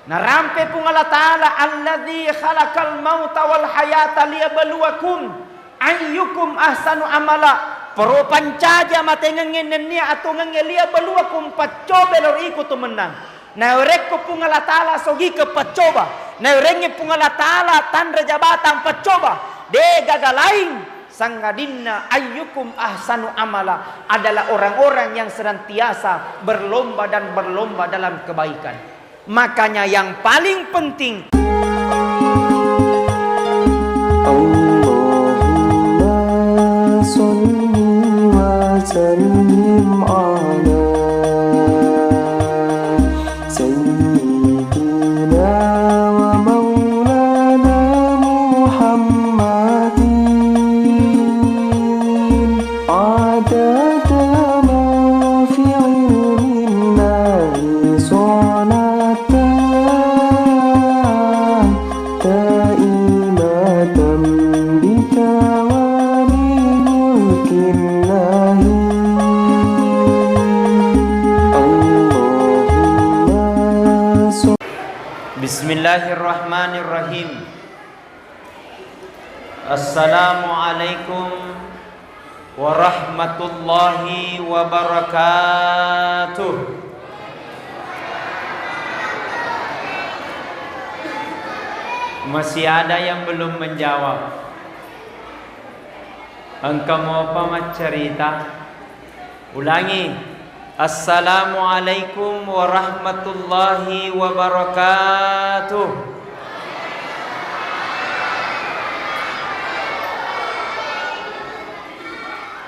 Narampe pung Allah Ta'ala alladzi khalaqal mauta wal hayata liyabluwakum ayyukum ahsanu amala. Pero pancaja matengengin niya atau ngengelia beluakum pacoba lor ikut menang. Na rekko pung Allah Ta'ala sogi ke pacoba. Na rengi pung Allah Ta'ala tanda jabatan pacoba. De gagalain sanggadinna ayyukum ahsanu amala adalah orang-orang yang senantiasa berlomba dan berlomba dalam kebaikan. Makanya yang paling penting Allahumma sholli wa sallim ala sayyidina wa maulana Muhammadin adada ma fi ilmillahi salatan daimatan bidawami mulkillahi Allahumma Bismillahirrahmanirrahim. Assalamualaikum warahmatullahi wabarakatuh. Masih ada yang belum menjawab. Engkau mau apa cerita? Ulangi. Assalamualaikum warahmatullahi wabarakatuh.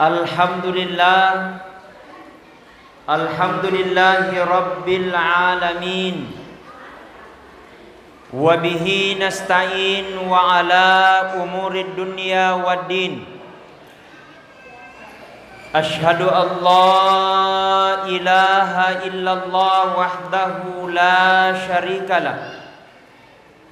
Alhamdulillah. Alhamdulillahi rabbil alamin. Wa bihi nasta'in wa ala umurid dunya waddin. Ashhadu an la ilaha illallah wahdahu la syarikalah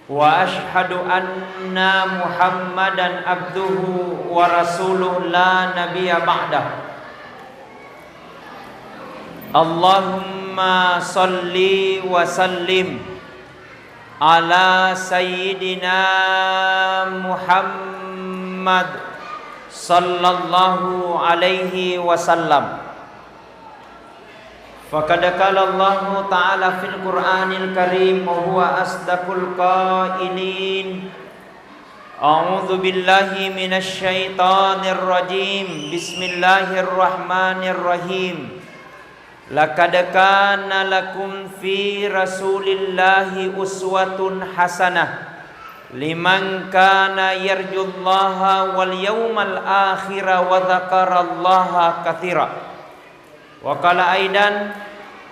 wa ashhadu anna Muhammadan abduhu wa rasuluh la nabiyya ba'dah. Allahumma salli wa sallim ala sayyidina Muhammad sallallahu alaihi wasallam. Faqad qala Allah Ta'ala fil Qur'anil Karim wa huwa asdaqul qailin. A'udzu billahi minasy syaithanir rajim. Bismillahirrahmanirrahim. Laqad kana lakum fi Rasulillahi uswatun hasanah liman kana yarjullaha wal yawmal akhira wa dzakarallaha katsira. Wa qala aidan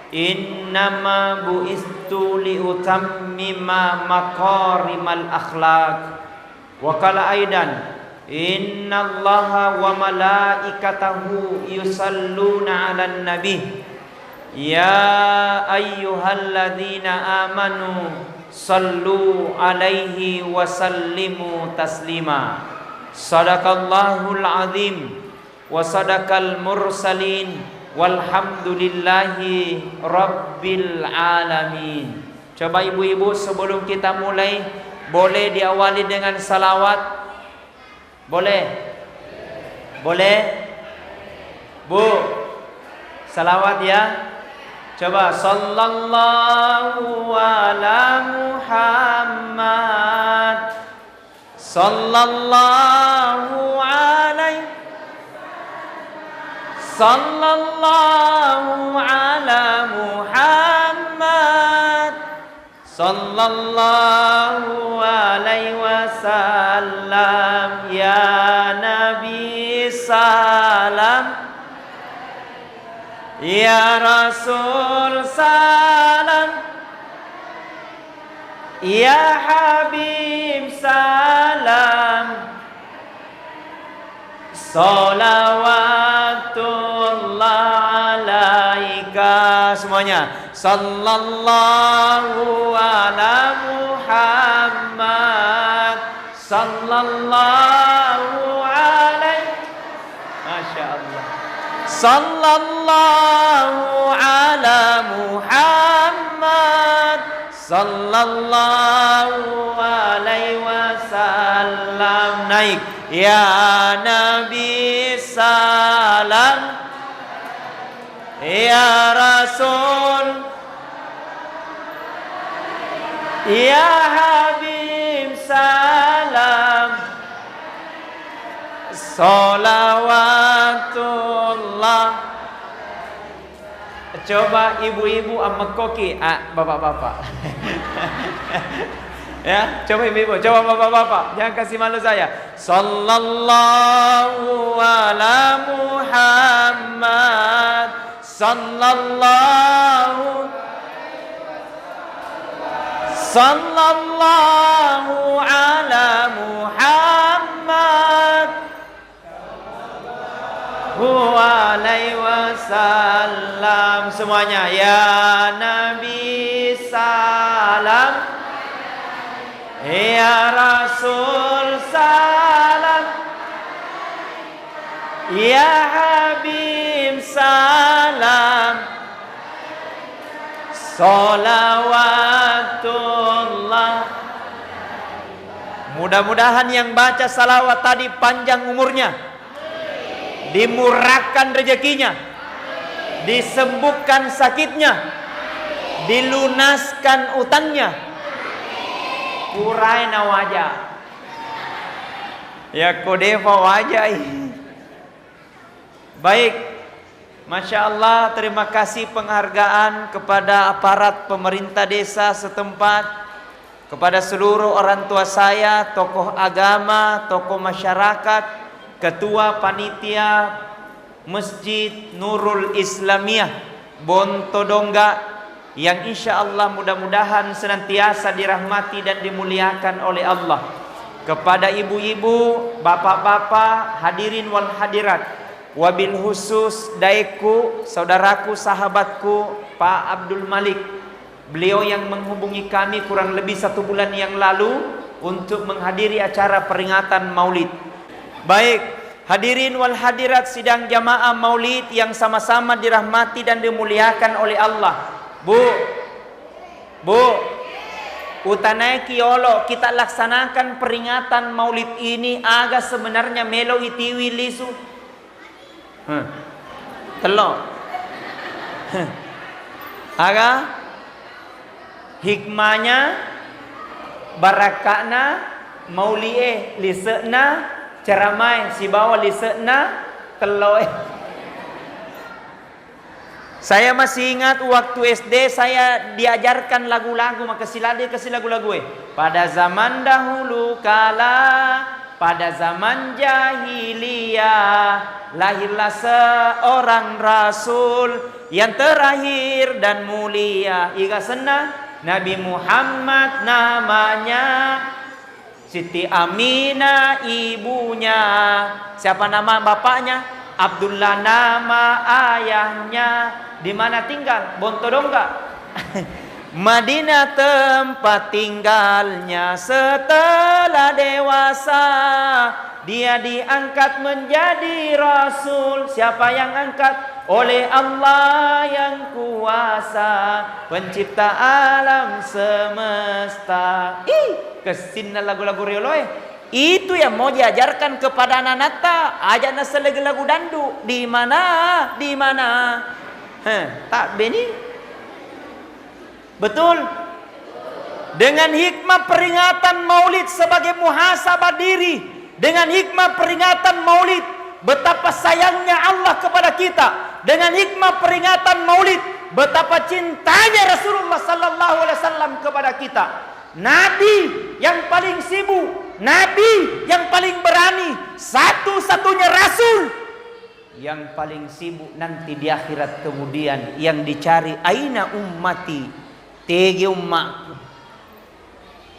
innama bu'istu liutammima maqarimal akhlaq. Wa qala aidan innallaha wa malaikatahu yusalluna 'alan nabi ya ayyuhalladzina amanu sallu alaihi wa sallimu taslima. Sadaqallahul azim wa sadaqal mursalin walhamdulillahi rabbil alamin. Coba ibu-ibu sebelum kita mulai boleh diawali dengan salawat? Boleh? Boleh? Bu, salawat ya. Coba sallallahu ala Muhammad sallallahu alaihi sallallahu ala Muhammad sallallahu alaihi wasallam ya Nabi salam ya Rasul salam ya Habib salam salawatullah alaika. Semuanya sallallahu ala Muhammad sallallahu alaihi. Masya Allah. Sallallahu ala Muhammad sallallahu alaihi wasallam. Naik. Ya Nabi salam, ya Rasul, ya Habib salam, salawatullah. Coba ibu-ibu sama koki, bapak-bapak. Ya, coba ibu-ibu, coba bapak-bapak, jangan kasih malu saya. Sallallahu ala Muhammad, sallallahu ala Muhammad alaihi wasallam. Semuanya, ya Nabi salam, ya Rasul salam, ya Habib salam, salawatullah. Mudah-mudahan yang baca salawat tadi panjang umurnya, dimurahkan rezekinya, disembuhkan sakitnya, dilunaskan utangnya, kurai na wajah ya kodefa wajah. Baik, Masya Allah, terima kasih penghargaan kepada aparat pemerintah desa setempat, kepada seluruh orang tua saya, tokoh agama, tokoh masyarakat, Ketua Panitia Masjid Nurul Islamiyah Bontodongga, yang insya Allah mudah-mudahan senantiasa dirahmati dan dimuliakan oleh Allah. Kepada ibu-ibu, bapak-bapak, hadirin wal hadirat, wabil khusus daeku, saudaraku, sahabatku Pak Abdul Malik, beliau yang menghubungi kami kurang lebih 1 bulan yang lalu untuk menghadiri acara peringatan Maulid. Baik, hadirin wal hadirat sidang jamaah Maulid yang sama-sama dirahmati dan dimuliakan oleh Allah. Bu, utanai kiolo kita laksanakan peringatan Maulid ini agak sebenarnya melo itiwi lisu. Telo. Aga hikmahnya, barakakna, maulie lisekna, ceramai si bawa lisekna, teloe. Saya masih ingat waktu SD saya diajarkan lagu-lagu, maka silade kasih lagu-lagu. Pada zaman dahulu kala, pada zaman jahiliyah, lahirlah seorang rasul yang terakhir dan mulia. Iga senang Nabi Muhammad namanya, Siti Aminah ibunya. Siapa nama bapaknya? Abdullah nama ayahnya. Di mana tinggal? Bontodongga. Madinah tempat tinggalnya. Setelah dewasa dia diangkat menjadi rasul. Siapa yang angkat? Oleh Allah yang kuasa, pencipta alam semesta. Kesinna lagu-lagu rioloe. Itu yang mau diajarkan kepada anak-anak ta. Aja nasa lagu dandu. Di mana? Di mana? Tak beni. Betul. Dengan hikmah peringatan Maulid sebagai muhasabah diri, dengan hikmah peringatan Maulid betapa sayangnya Allah kepada kita, dengan hikmah peringatan Maulid betapa cintanya Rasulullah sallallahu alaihi wasallam kepada kita. Nabi yang paling sibuk, nabi yang paling berani, satu-satunya rasul yang paling sibuk nanti di akhirat kemudian, yang dicari aina ummati, tegi umatku.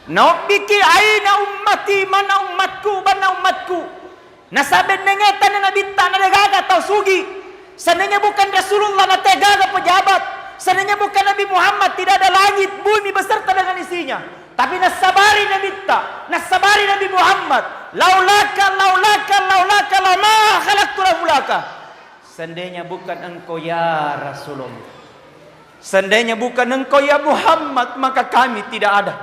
Nobiki aina ummati, mana umatku, mana umatku. Nasaben nengetan na nabita na nagaga tau sugi. Seandainya bukan Rasulullah na tegaga pejabat, seandainya bukan Nabi Muhammad, tidak ada langit, bumi beserta dengan isinya. Tapi nasabari nabita, nasabari Nabi Muhammad. Laulaka lama khalaqtu laulaka. Seandainya bukan engkau ya Rasulullah, Seandainya bukan engkau ya Muhammad, maka kami tidak ada.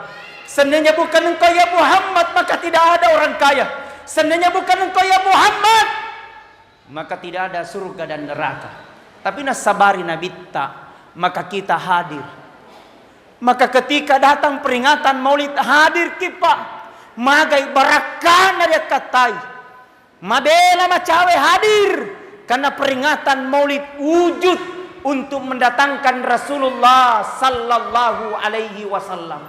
Seandainya bukan engkau ya Muhammad, maka tidak ada orang kaya. Seandainya bukan engkau ya Muhammad, maka tidak ada surga dan neraka. Tapi nasabari nabitta, maka kita hadir. Maka ketika datang peringatan maulid hadir kita. Magai barakana dia katai. Mabela macawe hadir. Karena peringatan maulid wujud untuk mendatangkan Rasulullah sallallahu alaihi wasallam.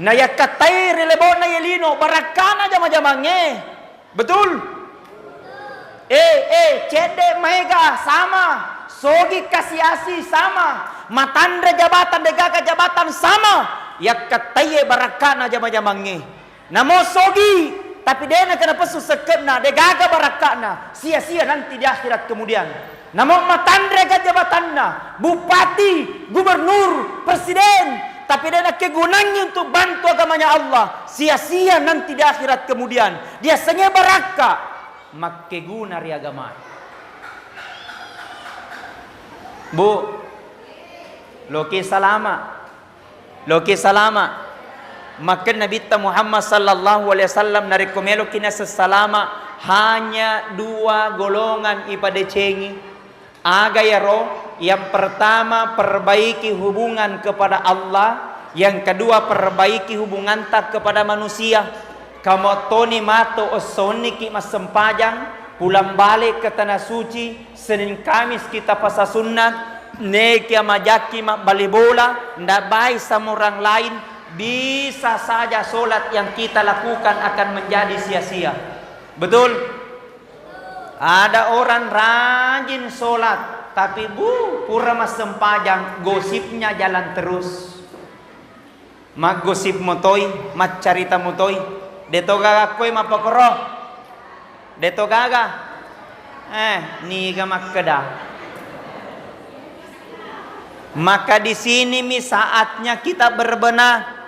Na ya katai relebona yelino barakana jama-jamange. Betul? Cede mega sama. Sogi kasiasi sama. Matandre jabatan degaga jabatan sama. Ya katai barakana jama-jamange. Namo sogi, tapi dia nak kena pesu sekena, dia gagal barakana, sia-sia nanti di akhirat kemudian. Namo matandre jabatanna, bupati, gubernur, presiden, tapi dia nak kegunanya untuk bantu agamanya Allah, sia-sia nanti di akhirat kemudian. Dia sengnya baraka, mak keguna ri agama. Bu, loki salama. Maka Nabi Muhammad sallallahu alaihi wasallam narekomelo kina sesalama hanya dua golongan ipada cengi. Aga ya roh, yang pertama perbaiki hubungan kepada Allah, yang kedua perbaiki hubungan tak kepada manusia. Kamu toni mato osoniki mas sempajang, pulang balik ke tanah suci, Senin Kamis kita pasal sunat, neki majaki mak bali bola, ndak baik sama orang lain. Bisa saja solat yang kita lakukan akan menjadi sia-sia. Betul? Ada orang rajin solat, tapi pura mas sempajang, gosipnya jalan terus. Mak gosip motoi, mak carita motoi. Deto gaga koy mapakoro. Deto gaga. Niga makkeda. Maka di sini saatnya kita berbenah.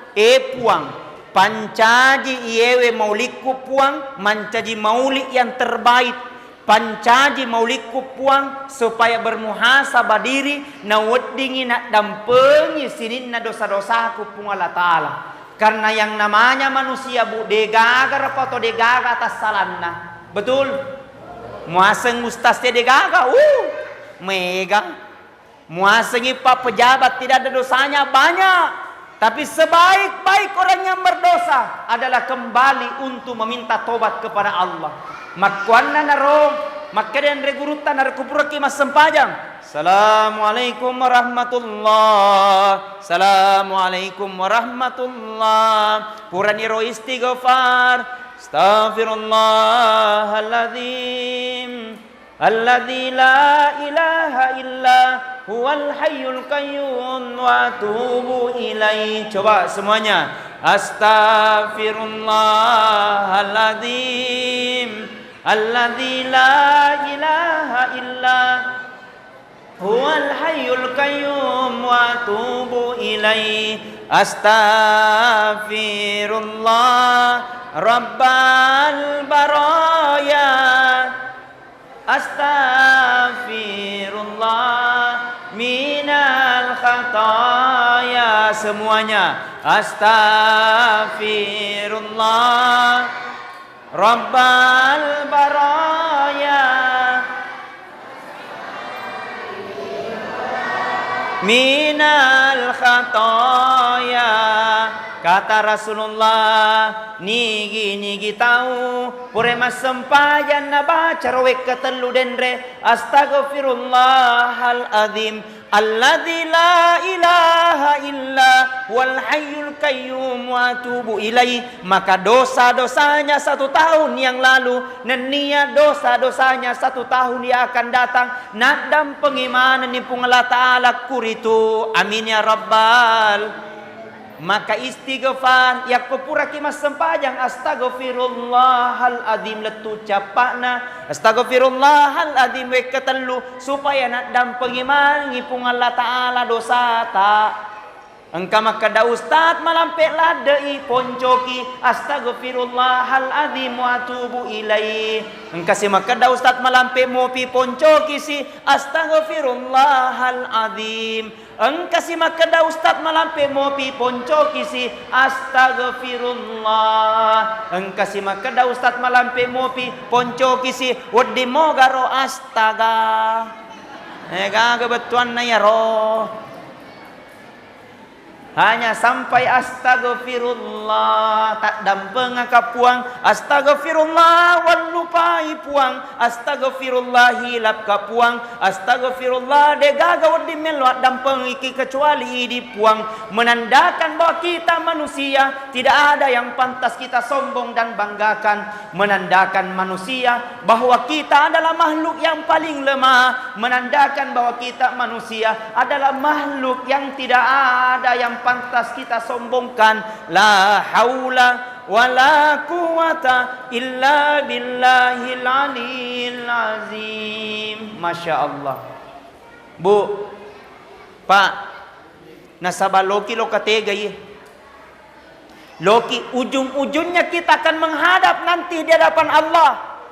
Puang pancaji iewe mauliku puang mancaji maulik yang terbaik. Pancaji mauliku puang supaya bermuhasabah diri na weddingi nak dampengi sinin na dosa-dosaku pung Allah Ta'ala. Karena yang namanya manusia degaga rapato degaga atas salanna. Betul? Muaseng mustasnya degaga mega. Muaseng ipa pejabat tidak ada dosanya banyak. Tapi sebaik-baik orang yang berdosa adalah kembali untuk meminta tobat kepada Allah. Makwana naro, makeden regurutan narkupuraki mas sempajang. Assalamualaikum warahmatullah. Assalamualaikum warahmatullah. Puraniro istighfar. Astaghfirullahaladzim. Alladzi la ilaha illa huwal hayyul qayyum wa atubu ilaih. Coba semuanya. Astaghfirullahaladzim. Alladzi la ilaha illa huwal hayyul qayyum wa atubu ilaih. Astaghfirullah rabbal baraya. Astaghfirullah minal khataya. Semuanya. Astaghfirullah rabbal baraya minal khataya. Kata Rasulullah, nigi tahu pure mas sempajan na baca rowek ketelu dendre. Astaghfirullahal azim alladzi la ilaha illa wal hayyul qayyum wa atubu ilaih. Maka dosa-dosanya 1 tahun yang lalu, nenia dosa-dosanya 1 tahun yang akan datang. Nadam pengimanan ni pung Allah Ta'ala kuritu. Amin ya rabbal. Maka istighfar yak pura kimas sempajang. Astaghfirullahal azim letu capakna. Astaghfirullahal azim we ketelu supaya nak dam pengiman ngipung Allah Ta'ala dosa ta. Engka makada ustad malampe ladei poncoki astaghfirullahaladzim wa atubu ilaih. Engka si makada ustad malampe mopi poncoki si astaghfirullahaladzim. Engka si makada ustad malampe mopi poncoki si astaghfirullah. Engka si makada ustad malampe mopi poncoki si wadi mogaro astaga. Kebetulan na ya roh. Hanya sampai astagfirullah tak dampeng kapuang, astagfirullah wal lupai puang, astagfirullah hilap kapuang, astagfirullah degaga wadi melwat dampeng iki kecuali di puang, menandakan bahwa kita manusia, tidak ada yang pantas kita sombong dan banggakan, menandakan manusia bahwa kita adalah makhluk yang paling lemah, menandakan bahwa kita manusia adalah makhluk yang tidak ada yang pantas kita sombongkan. La haula wala quwata illa billahil aliyil azim. Masya Allah. Bu, Pak, nasaba loki lokatega ye. Loki ujung-ujungnya kita akan menghadap nanti di hadapan Allah.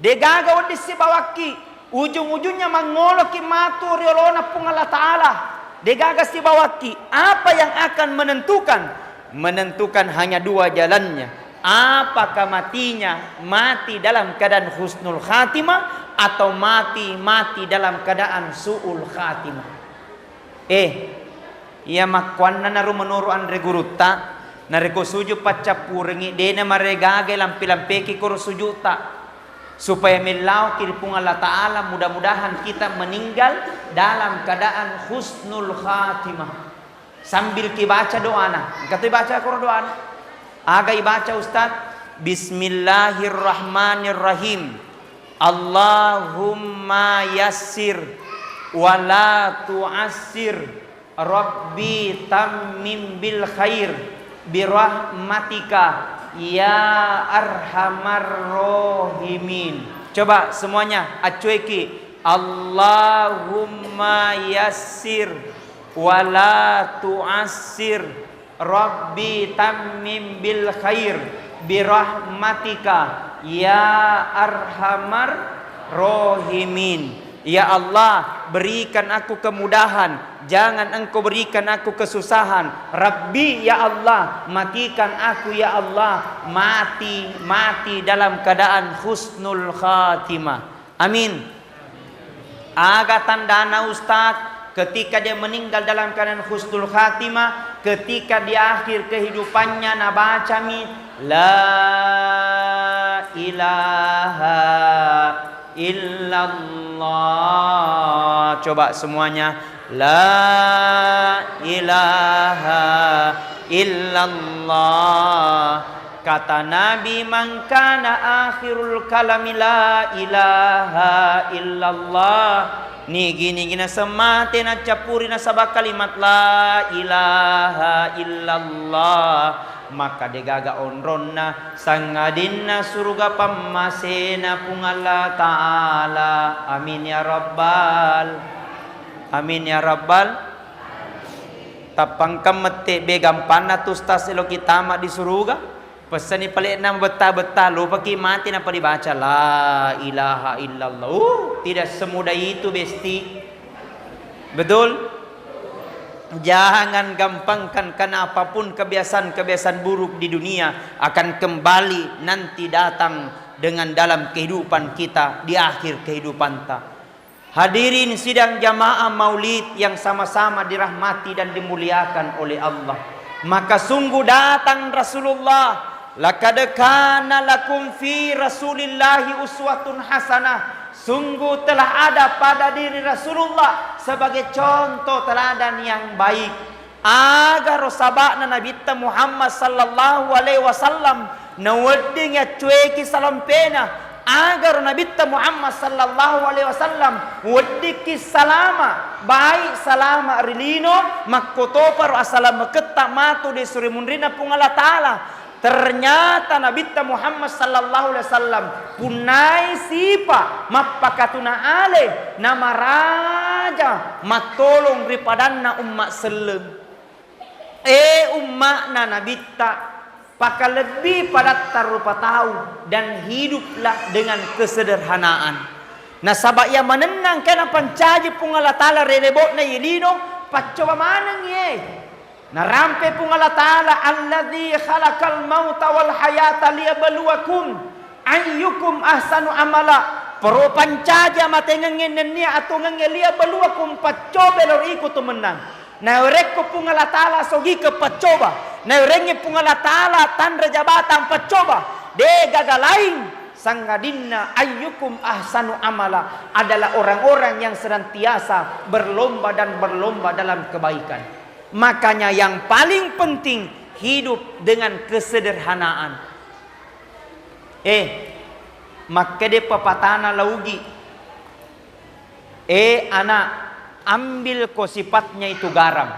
Degaga wadi sibawaki. Ujung-ujungnya mangoloki matur yolona pung Allah Ta'ala. Degagas di bawaki, apa yang akan menentukan? Menentukan hanya dua jalannya. Apakah matinya mati dalam keadaan husnul khatimah atau mati dalam keadaan su'ul khatimah. Ia makwana naru menuru andre guruta nareko suju pacapurengi dena maregage lampi-lampeki kuru sujuta. Supaya milau kiripung Allah Ta'ala, mudah-mudahan kita meninggal dalam keadaan husnul khatimah. Sambil kibaca doana, kata baca Quran doana. Aga ibaca Ustaz, Bismillahirrahmanirrahim. Allahumma yassir wa la tu'assir. Rabbi tammim bil khair birahmatika ya arhamar rahimin. Coba semuanya acueki. Allahumma yassir wa la tu'assir. Rabbi tammim bil khair birahmatika ya arhamar rahimin. Ya Allah, berikan aku kemudahan, jangan engkau berikan aku kesusahan. Rabbi, ya Allah, matikan aku ya Allah, mati dalam keadaan husnul khatimah. Amin. Aga tandana Ustaz, ketika dia meninggal dalam keadaan husnul khatimah, ketika di akhir kehidupannya nabacami la ilaha illallah. Coba semuanya, la ilaha illallah. Kata Nabi, man kana akhirul kalami la ilaha illallah. Ni gini semate na capuri na sabak kalimat la ilaha illallah. Maka degaga onronna sangadinna surga pammasena pung Allah Ta'ala. Amin ya Rabbal. Amin ya Rabbal. Tapang kamete begam panatus tas elo kitama di surga. Pesan ni paling enam betah-betah lupa ki mati napa dibaca la ilaha illallah. Tidak semudah itu besti. Betul? Jangan gampangkan, karena apapun kebiasaan-kebiasaan buruk di dunia akan kembali nanti datang dengan dalam kehidupan kita di akhir kehidupan kita. Hadirin sidang jamaah maulid yang sama-sama dirahmati dan dimuliakan oleh Allah. Maka sungguh datang Rasulullah. Laqad kana lakum fi Rasulillahi uswatun hasanah. Sungguh telah ada pada diri Rasulullah sebagai contoh teladan yang baik. Agar sabakna Nabi Muhammad sallallahu alaihi wasallam nawaddinya cueki salampena. Agar Nabi Muhammad sallallahu alaihi wasallam waddiki salama baik salama rilino makkotopar asalam ketta matu de suri munrina pung Allah Ta'ala. Ternyata Nabi Muhammad sallallahu alaihi wasallam punai sipa mapakatuna ale nama raja matolong ripadanna umat selem. umma na nabitta paka lebih pada tarupa tahu dan hiduplah dengan kesederhanaan. Nah sabak ia menenang kena pancaji pungala tala relebot na yelino pacoba manang ye. Nah rampe pungala tala alladzi khalaqal mauta wal hayata liyabluwakum ayyukum ahsanu amala. Pero pancaja matengengin niya atau ngengelia baluwakum pacoba lor ikut menang. Na urek ko pungala tala sogi ke pacoba. Na urengi pungala tala tandra jabatan pacoba. De gagalain sangadinna ayyukum ahsanu amala adalah orang-orang yang senantiasa berlomba dan berlomba dalam kebaikan. Makanya yang paling penting hidup dengan kesederhanaan. Maka de papatana laugi. Anak ambil ko sifatnya itu garam.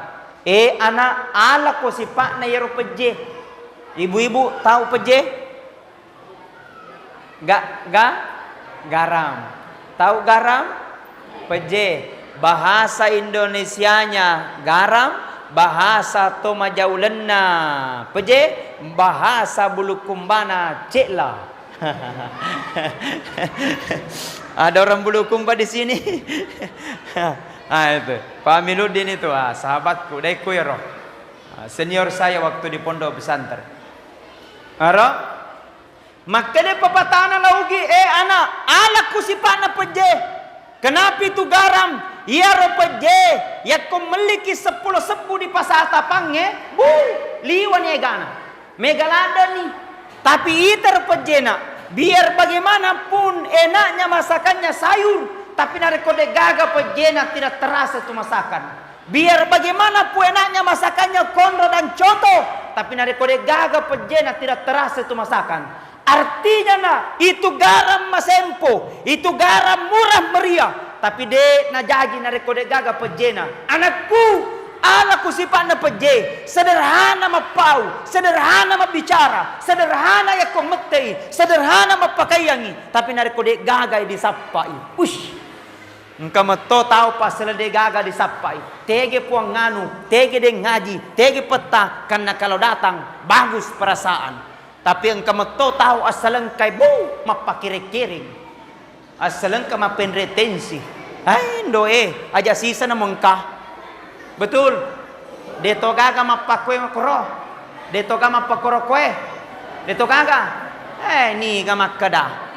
Anak ala ko sifatnya yero peje. Ibu-ibu tahu peje? Garam. Tahu garam? Peje. Bahasa Indonesianya garam, bahasa Tomajaulenna peje, bahasa Bulukumbana cekla. Ada orang Bulukumba di sini. Itu Pak Amiluddin itu sahabatku, deku ya roh. Senior saya waktu di pondok pesantren. Maka dia pepatana laugi, anak, ala kusipana peje. Kenapa itu garam? Ya ro peje, ya kau memiliki 10 sepu di pasar tapangnya, liwan ya gana. Megalada nih. Tapi iter pejena, biar bagaimanapun enaknya masakannya sayur, tapi nari kode gaga pejena tidak terasa itu masakan. Biar bagaimanapun enaknya masakannya kondro dan coto, tapi nari kode gaga pejena tidak terasa itu masakan. Artinya itu garam masempo, itu garam murah meriah, tapi de najaji nari kode gaga pejena. Anakku, ala kusipana peje, sederhana mapau, sederhana mabicara, sederhana ya kometei, sederhana mapakaiangi, tapi nari kode gagai disapai. Engkau mato tahu pas selede gaga disapai. Tege puang nganu, tege de ngaji, tege peta, karena kalau datang bagus perasaan. Tapi engkau mato tahu asalang kai mapakire-kiring, asalang ka mapenretensi. Doe aja sisa na mengkah. Betul. Deto gaga mapakwe makoro. Deto gaga mapakoro kwe. Deto gaga. Ni gamak kada.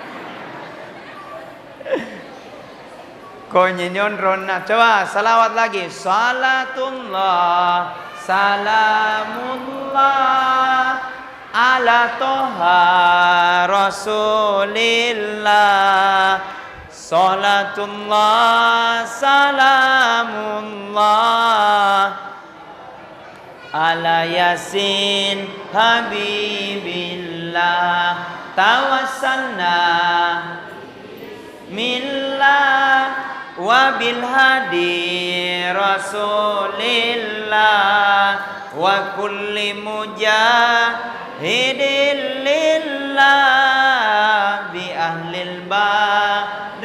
Konyenyon ronna. Coba salawat lagi. Salatullah. Salamullah. Ala toha Rasulillah. Salatullah salamullah ala yasin habibillah tawassalna millah wa bil hadi rasulillah wa kulli mujahidin lillah bi ahlil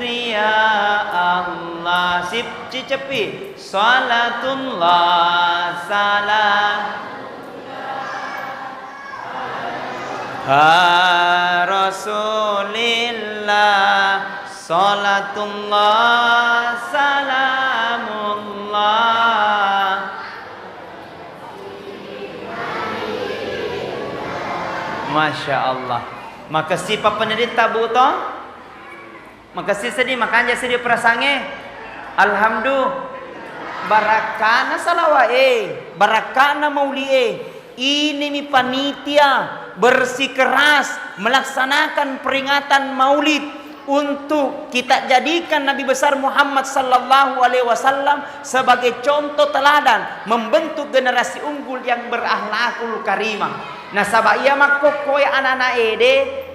ya Allah. Sip cicepi. Salatullah salam Rasulillah. Salatullah salamullah. Masya Allah. Maka si penerita buto, maka si sedih makanya sedih perasange. Alhamdulillah. Barakana salawae, barakana maulie. Ini mi panitia bersikeras melaksanakan peringatan Maulid untuk kita jadikan Nabi besar Muhammad sallallahu alaihi wasallam sebagai contoh teladan, membentuk generasi unggul yang berakhlakul karimah. Nah sabaya makko koy anak-anak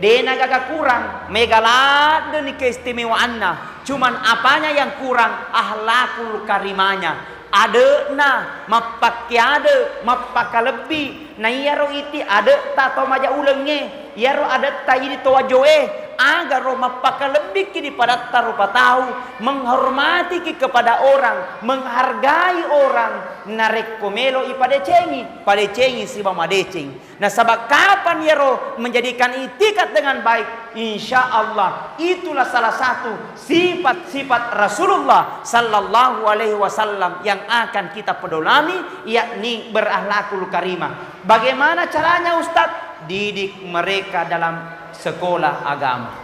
de nagaga kurang megalad ni keistimewaanna. Cuman apanya yang kurang? Akhlakul karimanya. Ada na mapakyade mapakalebi na yaro iti ada ta to maja ulenge yaro ada ta ini to wajoe agar mapaka lebih kini pada tarupa tahu menghormati kepada orang, menghargai orang, narek komelo ipadecengi si mama deceng. Nah sabab kapan ya roh menjadikan itikat dengan baik, insya Allah itulah salah satu sifat-sifat Rasulullah Sallallahu Alaihi Wasallam yang akan kita pedolami, yakni berakhlakul karimah. Bagaimana caranya Ustadz? Didik mereka dalam sekolah agama.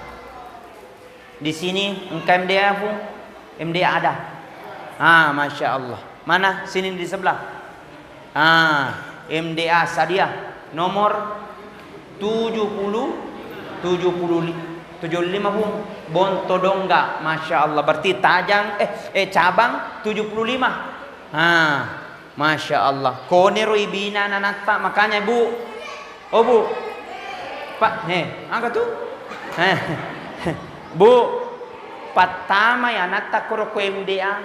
Di sini engkau MDA pun, MDA ada. Masya Allah. Mana? Sini di sebelah. MDA Sadia nomor 75 pun Bontodongga. Masya Allah. Berarti cabang 75. Masya Allah. Konero ibina nanata, makanya Bu. Oh Bu, Pak, angkat tuh. Bu, pertama ya nata koroko MDA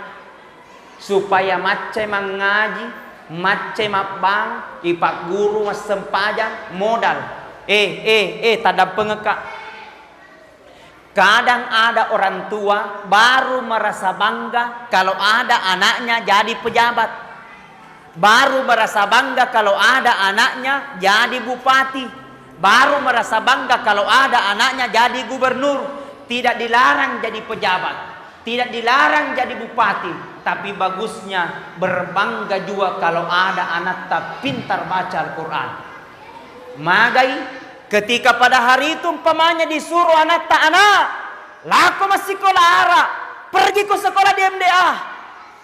supaya macam mengaji, macam mabang, ipak guru mas sempajang modal. Tanda pengekak. Kadang ada orang tua baru merasa bangga kalau ada anaknya jadi pejabat. Baru merasa bangga kalau ada anaknya jadi bupati. Baru merasa bangga kalau ada anaknya jadi gubernur. Tidak dilarang jadi pejabat, tidak dilarang jadi bupati, tapi bagusnya berbangga juga kalau ada anak tak pintar baca Al-Quran. Magai ketika pada hari itu umpamanya disuruh anak laku masih sekolah ara, pergi ke sekolah di MDA.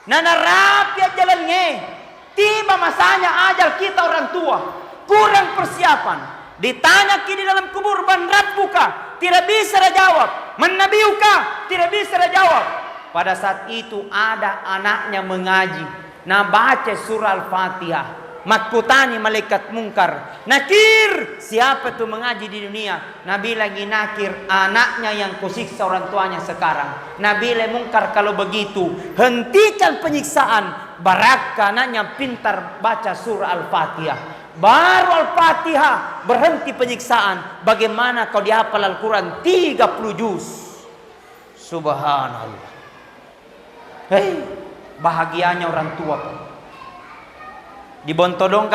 Nana rapiat jalannya. Tiba masanya ajal kita orang tua kurang persiapan. Ditanya kini dalam kubur bandrat buka, tidak bisa jawab. Menabiuka, tidak bisa jawab. Pada saat itu ada anaknya mengaji, nah baca surah Al-Fatihah. Makutani malaikat mungkar. Nakir, siapa tuh mengaji di dunia? Nabi lagi nakir, anaknya yang kusiksa orang tuanya sekarang. Nabi lagi mungkar, kalau begitu hentikan penyiksaan. Barakah anaknya pintar baca surah Al-Fatihah. Baru Al-Fatihah berhenti penyiksaan. Bagaimana kau dihafal Al-Quran 30 juz? Subhanallah. Bahagianya orang tua. Di Bontodong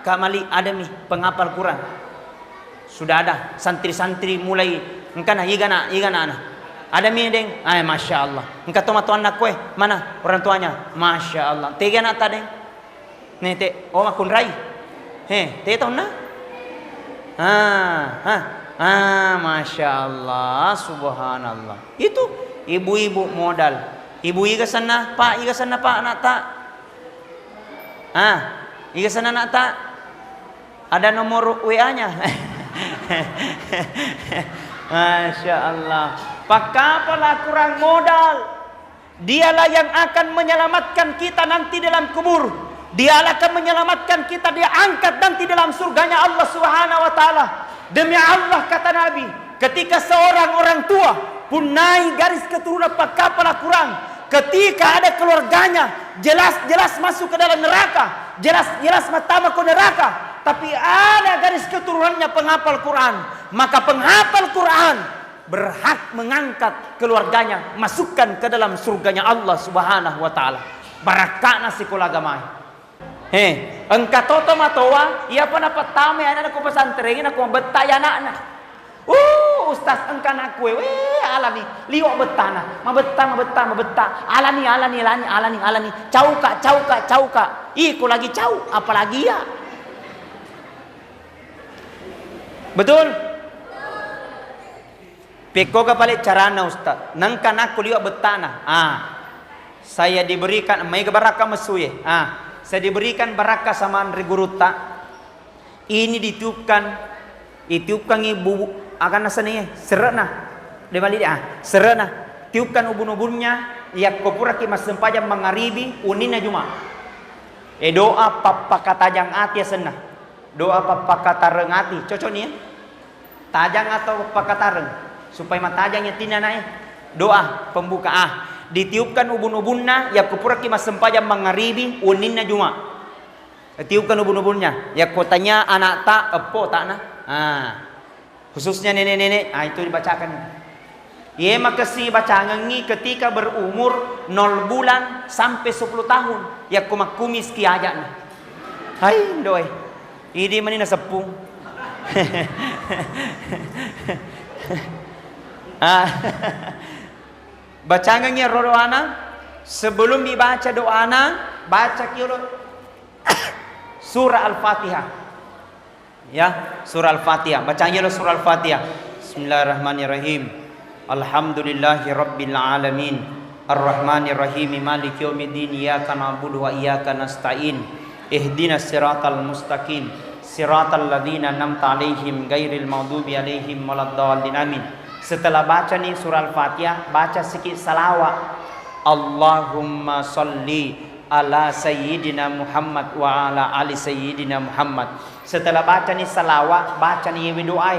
Kak Mali ada nih penghafal Quran. Sudah ada santri-santri mulai engkana igana. Ada mi deng, masya Allah. Engkau tahu matu anak kue mana orang tuanya? Masya Allah. Tiga anak tadi, nete, makun rai, teh tahu na? Masya Allah, subhanallah. Itu ibu-ibu modal. Ibu iga sana pak anak tak. Iga sana anak tak. Ada nomor WA-nya. Masya Allah. Pakapalah kurang modal. Dialah yang akan menyelamatkan kita nanti dalam kubur. Dialah akan menyelamatkan kita, dia angkat nanti dalam surganya Allah Subhanahu wa taala. Demi Allah kata Nabi, ketika seorang orang tua pun naik garis keturunan pakapalah kurang, ketika ada keluarganya jelas-jelas masuk ke dalam neraka, jelas-jelas matama ke neraka, tapi ada garis keturunannya penghafal Quran, maka penghafal Quran berhak mengangkat keluarganya, masukkan ke dalam surganya Allah Subhanahu wa taala. Barakana sekolah agama. Engka toto matoa, ia pun dapat tame anak aku pesantren, aku betah ya anak. Ustaz engka nak kue, alani, liwak betana, mabetah. Alani. Cauka. Iko lagi cau, apalagi ya. Betul? Peko kapalik carana Ustaz. Nangkan aku liwat betana. Saya diberikan may baraka masuye. Saya diberikan baraka sama Andri Guruta. Ini ditiupkan ibu akan nasanya serena. Demali dia. Serena. Tiupkan ubun-ubunnya ya kopuraki mas sempajang mangaribi unina juma. Doa papakatajang ati senah. Doa papakatareng ati. Cocok nih ya. Tajang atau pakatareng supaya matajangnya tinanai. Doa pembuka ditiupkan ubun-ubunnya ya kupuraki mas sempajang mangaribi uninna juma. Tiupkan ubun-ubunnya ya kotanya anak tak epo tak na. Khususnya nenek-nenek, itu dibacakan. Ia makasih baca ngengi ketika berumur 0 bulan sampai 10 tahun. Ya kumak kumis ki aja nih. Hai doi. Ini manina sepung. Baca ngengi doana. Sebelum dibaca doana, baca kira surah Al-Fatihah. Ya, surah Al-Fatihah. Bacanya surah Al-Fatihah. Bismillahirrahmanirrahim. Alhamdulillahi rabbil alamin. Ar-Rahmanir Rahim. Maliki yaumiddin. Iyyaka na'budu wa iyyaka nasta'in. Ihdinas siratal mustaqim. Siratal ladzina an'amta 'alaihim ghairil maghdubi 'alaihim waladdallin. Amin. Setelah baca nih surah Al-Fatihah, baca sedikit salawat. Allahumma salli ala sayyidina Muhammad wa ala ali sayyidina Muhammad. Setelah baca nih salawat, baca nih doa.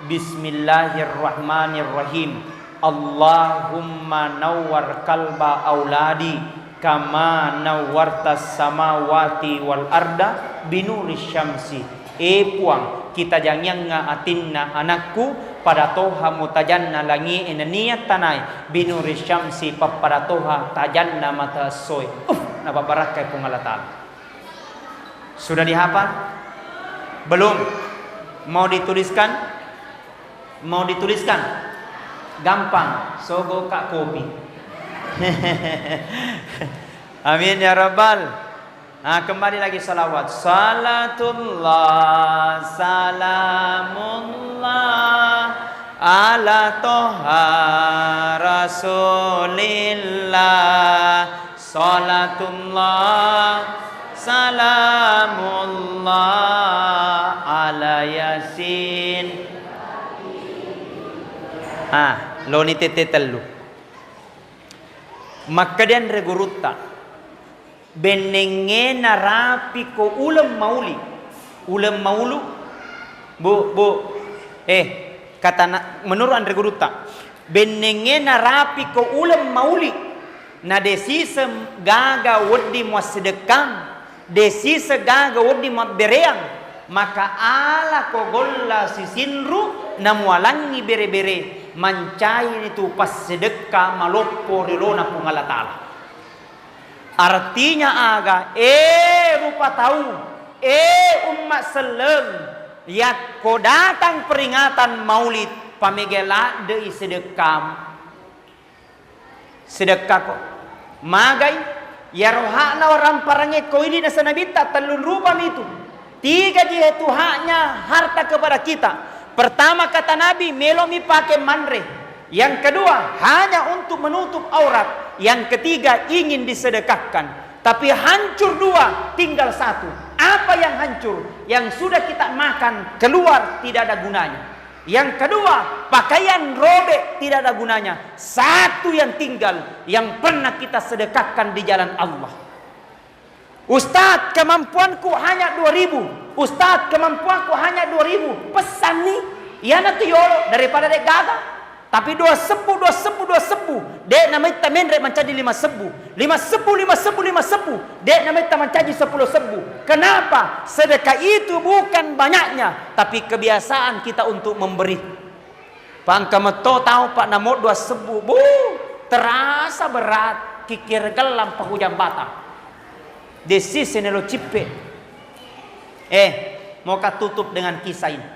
Bismillahirrahmanirrahim. Allahumma nawwar kalba auladi kama nawwartas samawati wal arda binuris syamsi. Puang kita jangan ngaatinna anakku pada toha mutajanna langi niat tanai binuris syamsi pada toha tajanna mata soy. Napa barakai pengalatan. Sudah dihafal? Belum? Mau dituliskan? Mau dituliskan? Gampang. Sogo kak kopi. Amin ya rabbal. Kembali lagi salawat. Salatullah salamullah ala toha rasulillah. Salatullah salamullah ala yasin. Lo ni tete telu. Makadian regurutta. Benenge narapi ko ulam mauli. Ulam maulu. Bu. Kata menurut Andre Guruta. Benenge narapi ko ulam mauli. Na desisa gaga wadi mo sedekang. Desisa gaga wadi mo bereang. Maka ala ko golla sisinru na mualangi bere-bere. Mancai itu pas sedekah maloppo rilona pungalatala. Artinya aga, rupa tahu, umat selem, ya ko datang peringatan maulid, pamegela de sedekam, sedekah ko, magai, ya rohana orang parange ko ini nasa nabita telun rupa itu, 3 dia Tuhannya harta kepada kita. Pertama kata Nabi, melomi pakai manre. Yang kedua, hanya untuk menutup aurat. Yang ketiga, ingin disedekahkan. Tapi hancur 2, tinggal 1. Apa yang hancur? Yang sudah kita makan, keluar, tidak ada gunanya. Yang kedua, pakaian robek, tidak ada gunanya. 1 yang tinggal, yang pernah kita sedekahkan di jalan Allah. Ustadz, kemampuanku hanya 2.000. Ustadz, kemampuanku hanya 2.000. Pesan nih, ya nanti yolo daripada dek gagal. Tapi 2 sebu. Dek namanya menrek mencaji 5 sebu. 5 sebu. Dek namanya mencaji 10 sebu. Kenapa? Sedekah itu bukan banyaknya, tapi kebiasaan kita untuk memberi. Pangkameto tahu Pak namo 2 sebu. Terasa berat, kikir gelam pahujang bata. Desi senelo cipe. Mau tutup dengan kisah ini.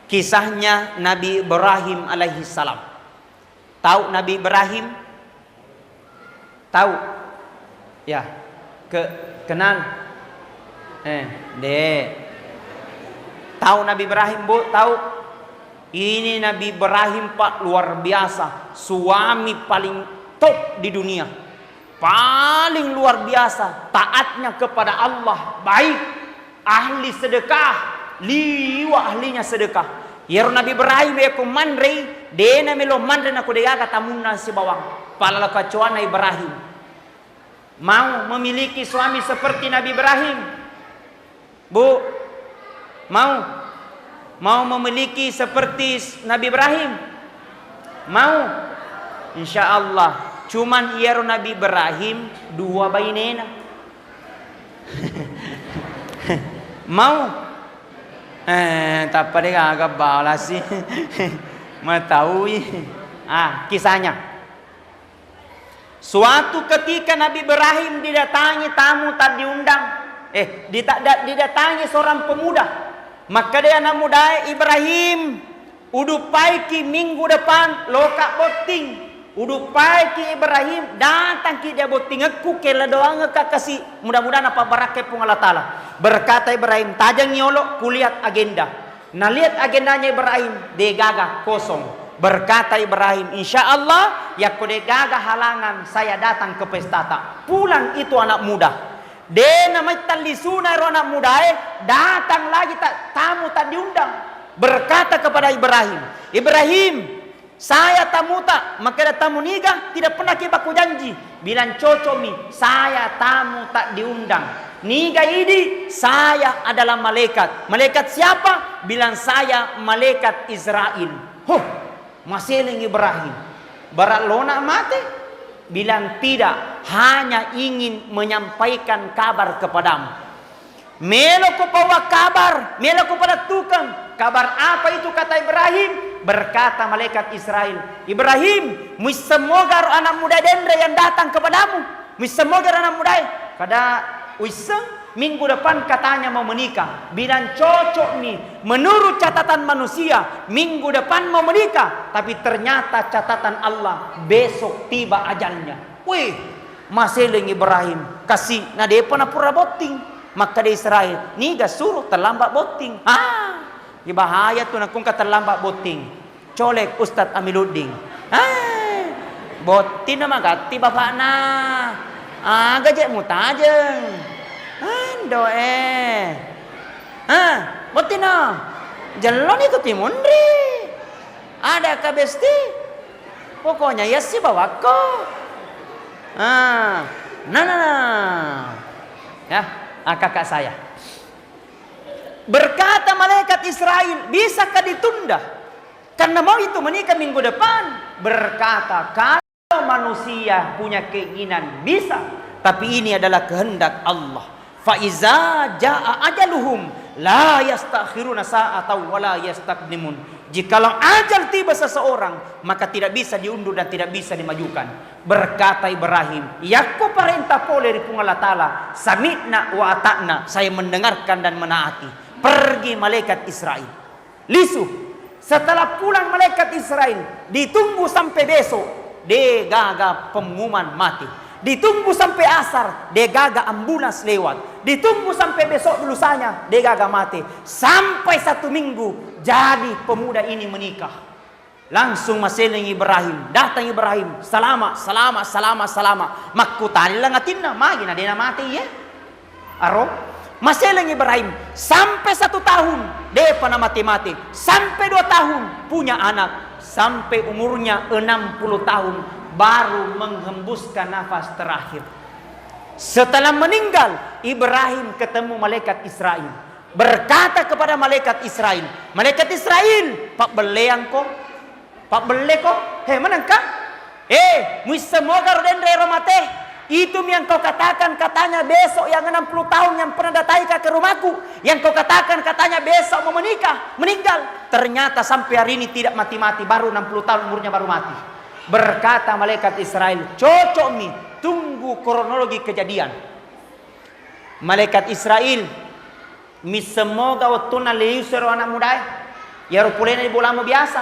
Kisahnya Nabi Ibrahim alaihi salam. Tahu Nabi Ibrahim? Tahu? Ya. Kenal? Tahu Nabi Ibrahim, Bu? Tahu? Ini Nabi Ibrahim Pak luar biasa. Suami paling top di dunia. Paling luar biasa. Taatnya kepada Allah. Baik. Ahli sedekah. Liwa ahlinya sedekah. Yero Nabi Ibrahim ya kumandre, dena melo mandre na kudegaga tamunna si bawang. Palala kacuana Ibrahim. Mau memiliki suami seperti Nabi Ibrahim? Bu, mau memiliki seperti Nabi Ibrahim? Mau? Insya Allah. Cuman yero Nabi Ibrahim 2 bainena. Tak apa dia agak balas sih. Mataui. Kisahnya. Suatu ketika Nabi Ibrahim didatangi tamu tak diundang. Didatangi seorang pemuda. Maka dia anak muda Ibrahim. Udupai ki minggu depan loka boting. Udupai ki Ibrahim datang ki dia boting aku kela doang kasih. Mudah-mudahan apa barakai pun Allah Ta'ala. Berkata Ibrahim, tajang nyolok kulihat agenda. Nah lihat agendanya Ibrahim, dia gagah kosong. Berkata Ibrahim, insya Allah ya kode gagah halangan saya datang ke pesta tak. Pulang itu anak muda. Dia namanya talisuna anak muda datang lagi tamu tak diundang. Berkata kepada Ibrahim, Ibrahim, saya tamu tak, maka ada tamu niga tidak pernah kibaku janji. Bilang cocomi, saya tamu tak diundang. Niga ini saya adalah malaikat. Malaikat siapa? Bilang saya malaikat Israel. Maseling Ibrahim. Barat lona mati? Bilang tidak, hanya ingin menyampaikan kabar kepadamu. Melo ko bawa kabar, melo ko pada tukang. Kabar apa itu kata Ibrahim? Berkata malaikat Israel, Ibrahim, semoga anak muda dendre yang datang kepadamu. Semoga anak muda. Kada Wiseng minggu depan katanya mau menikah. Bilang cocok nih. Menurut catatan manusia minggu depan mau menikah. Tapi ternyata catatan Allah besok tiba ajalnya. Wih, maseling Ibrahim kasih. Nah dia pernah pura boting. Maka di Israel niga suruh terlambat boting. Di bahaya tuh nakung terlambat boting. Colek Ustadz Amiluddin. Boting nama gati bapak nah. Gajek mutajeng. Botina. Jalan itu timundri. Ada kabesti. Pokoknya ya si bawako. Ya, kakak saya. Berkata malaikat Israel, bisakah ditunda? Karena mau itu menikah minggu depan. Berkata, kalau manusia punya keinginan bisa, tapi ini adalah kehendak Allah. Faiza jaa ajaluhum la yastakhiruna sa'atan wa la yastaqdimun. Jikalau ajal tiba seseorang, maka tidak bisa diundur dan tidak bisa dimajukan. Berkata Ibrahim, yaku perintah pole dari Allah Ta'ala, sami'na wa ata'na, saya mendengarkan dan menaati. Pergi malaikat Israel. Lisu, setelah pulang malaikat Israel, ditunggu sampai besok, dia gagal pengumuman mati. Ditunggu sampai asar, dia gagal ambulans lewat. Ditunggu sampai besok lusanya, dia gagal mati. Sampai 1 minggu, jadi pemuda ini menikah. Langsung maseling Ibrahim. Datang Ibrahim, salama. Makutani lang atin na, magina dia na mati ya. Aro, maseling Ibrahim. Sampai 1 tahun, dia pernah mati-mati. Sampai 2 tahun, punya anak. Sampai umurnya 60 tahun. Baru menghembuskan nafas terakhir. Setelah meninggal, Ibrahim ketemu malaikat Israel. Berkata kepada malaikat Israel, malaikat Israel, Pak beleang ko, Pak bele ko, manangka? Semoga roden romate. Itu yang kau katakan katanya besok yang 60 tahun yang pernah datang ke rumahku, yang kau katakan katanya besok mau menikah, meninggal. Ternyata sampai hari ini tidak mati-mati, baru 60 tahun umurnya baru mati. Berkata malaikat Israel, cocok nih, tunggu kronologi kejadian. Malaikat Israel, semoga waktu naliyusero anak muda, ya rupulena di bolamu biasa.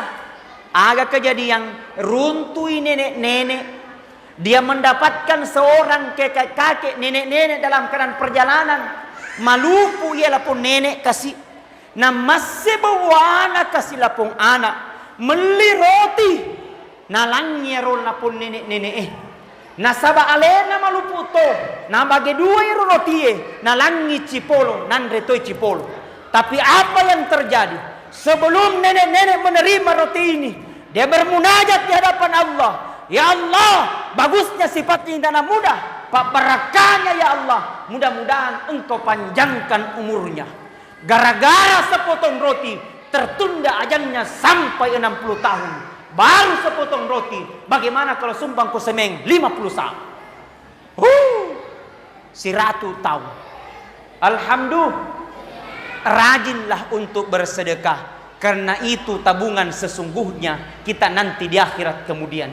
Agak kejadian, runtui nenek-nenek. Dia mendapatkan seorang kakek-kakek, nenek-nenek dalam keadaan perjalanan. Malupu ialah pun nenek kasih. Nah masih bawa anak kasih lapung anak. Meli roti. Nalangnya rol na pun nenek-nenek nasaba alena maluputo na bagi 2 roti nalangi cipolo nandre toy cipolo. Tapi apa yang terjadi sebelum nenek-nenek menerima roti ini, dia bermunajat di hadapan Allah. Ya Allah, bagusnya sifatnya anak muda, pak barakahnya ya Allah, mudah-mudahan engkau panjangkan umurnya. Gara-gara sepotong roti tertunda ajalnya sampai 60 tahun. Baru sepotong roti. Bagaimana kalau sumbang ku semeng 50 tahun? 100 tahun. Alhamdulillah. rajinlah untuk bersedekah. Karena itu tabungan sesungguhnya kita nanti di akhirat kemudian.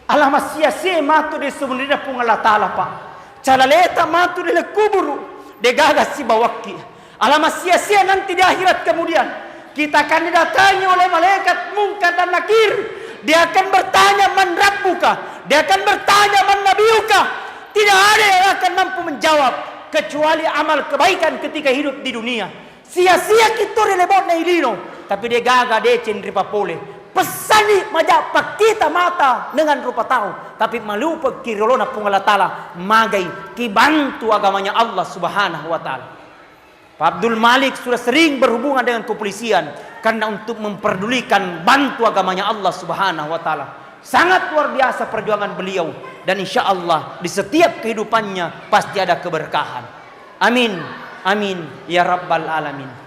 Alamat sia-sia matu di sebenarnya pun Allah Ta'ala pak. Calaleta matu di kubur. Degagas si bawaki. Alamat sia-sia nanti di akhirat kemudian. Kita akan didatangi oleh malaikat Munkar dan Nakir. Dia akan bertanya man rabbuka. Dia akan bertanya man nabiyuka. Tidak ada yang akan mampu menjawab kecuali amal kebaikan ketika hidup di dunia. Sia-sia kita relebot na ilino. Tapi dia gagal dia cendripa pole. Pesani majapa kita mata dengan rupa tahu. Tapi malupa kirolona pun Allah Ta'ala. Magai kibantu agamanya Allah Subhanahu wa Ta'ala. Pak Abdul Malik sudah sering berhubungan dengan kepolisian. Karena untuk memperdulikan bantu agamanya Allah Subhanahu wa Ta'ala. Sangat luar biasa perjuangan beliau. Dan insya Allah di setiap kehidupannya pasti ada keberkahan. Amin. Amin. Ya Rabbal Alamin.